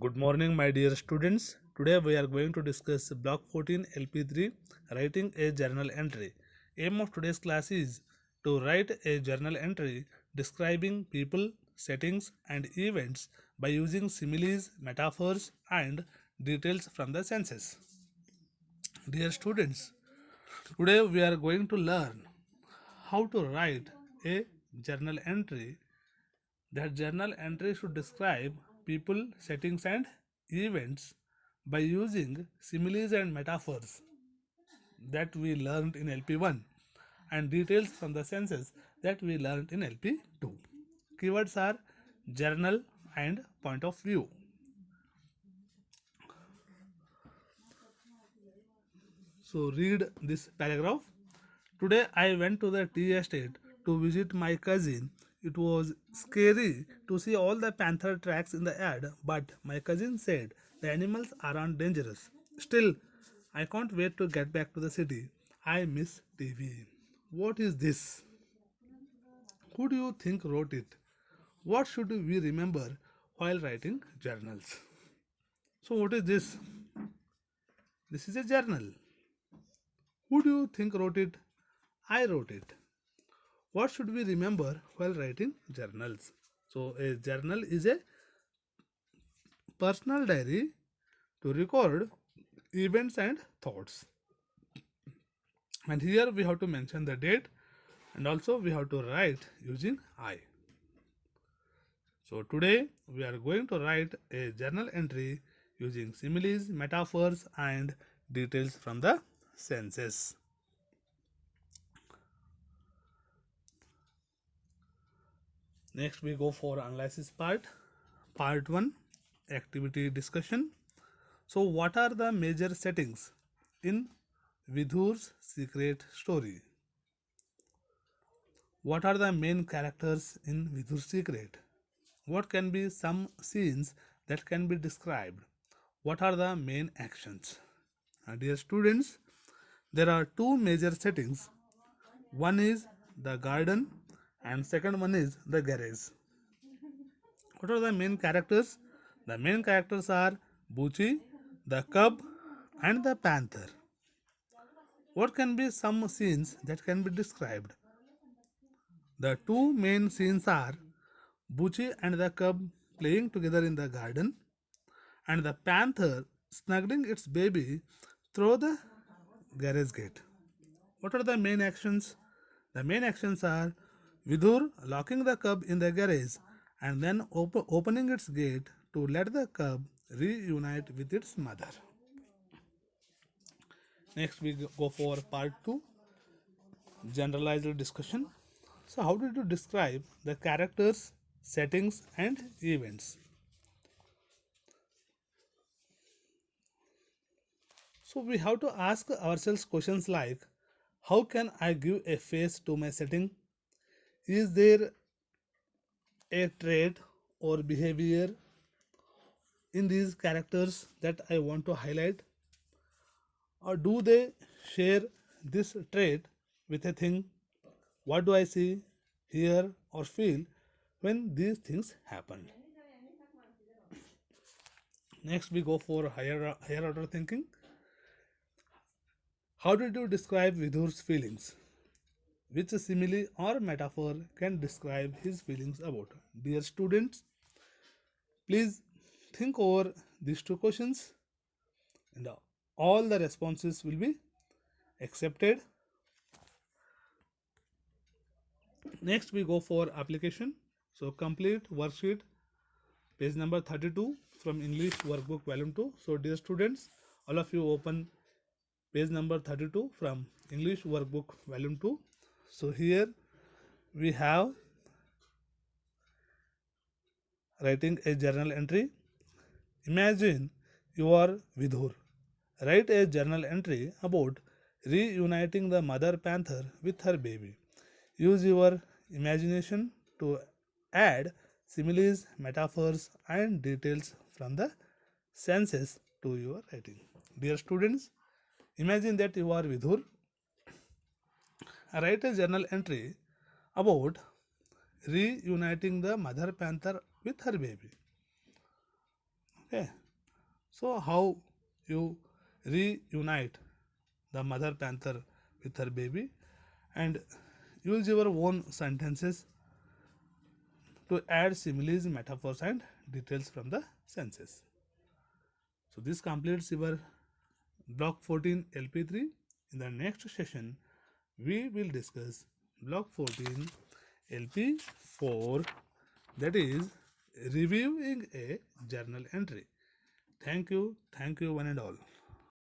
Good morning, my dear students. Today we are going to discuss Block 14 LP3 Writing a Journal Entry. Aim of today's class is to write a journal entry describing people, settings, and events by using similes, metaphors, and details from the senses. Dear students, today we are going to learn how to write a journal entry. That journal entry should describe people, settings, and events by using similes and metaphors that we learned in LP1 and details from the senses that we learned in LP2. Keywords are journal and point of view. So, read this paragraph. Today I went to the tea estate to visit my cousin. It was scary to see all the panther tracks in the ad, but my cousin said the animals aren't dangerous. Still, I can't wait to get back to the city. I miss TV. What is this? Who do you think wrote it? What should we remember while writing journals? So, what is this? This is a journal. Who do you think wrote it? I wrote it. What should we remember while writing journals? So, a journal is a personal diary to record events and thoughts. And here we have to mention the date and also we have to write using I. So, today we are going to write a journal entry using similes, metaphors, and details from the senses. Next, we go for analysis part. Part 1 Activity discussion. So, what are the major settings in Vidur's secret story? What are the main characters in Vidur's secret? What can be some scenes that can be described? What are the main actions? Dear students, there are two major settings. One is the garden and second one is the garage. What are the main characters? The main characters are Buchi, the cub, and the panther. What can be some scenes that can be described? The two main scenes are Buchi and the cub playing together in the garden, and the panther snuggling its baby through the garage gate. What are the main actions? The main actions are Vidur locking the cub in the garage and then opening its gate to let the cub reunite with its mother. Next, we go for part 2 generalized discussion. So, how did you describe the characters, settings, and events? So, we have to ask ourselves questions like how can I give a face to my setting? Is there a trait or behavior in these characters that I want to highlight? Or do they share this trait with a thing? What do I see, hear, or feel when these things happen? Next, we go for higher order thinking. How did you describe Vidur's feelings? Which simile or metaphor can describe his feelings about? Dear students, please think over these two questions and all the responses will be accepted. Next, we go for application. So, complete worksheet, page number 32 from English workbook volume 2. So, dear students, all of you open page number 32 from English workbook volume 2. So, here we have writing a journal entry. Imagine you are Vidhur. Write a journal entry about reuniting the mother panther with her baby. Use your imagination to add similes, metaphors, and details from the senses to your writing. Dear students, imagine that you are Vidhur. Write a journal entry about reuniting the mother panther with her baby. Okay, so how you reunite the mother panther with her baby, and use your own sentences to add similes, metaphors, and details from the senses. So this completes your block 14 LP3. In the next session, we will discuss block 14 LP4, that is reviewing a journal entry. Thank you one and all.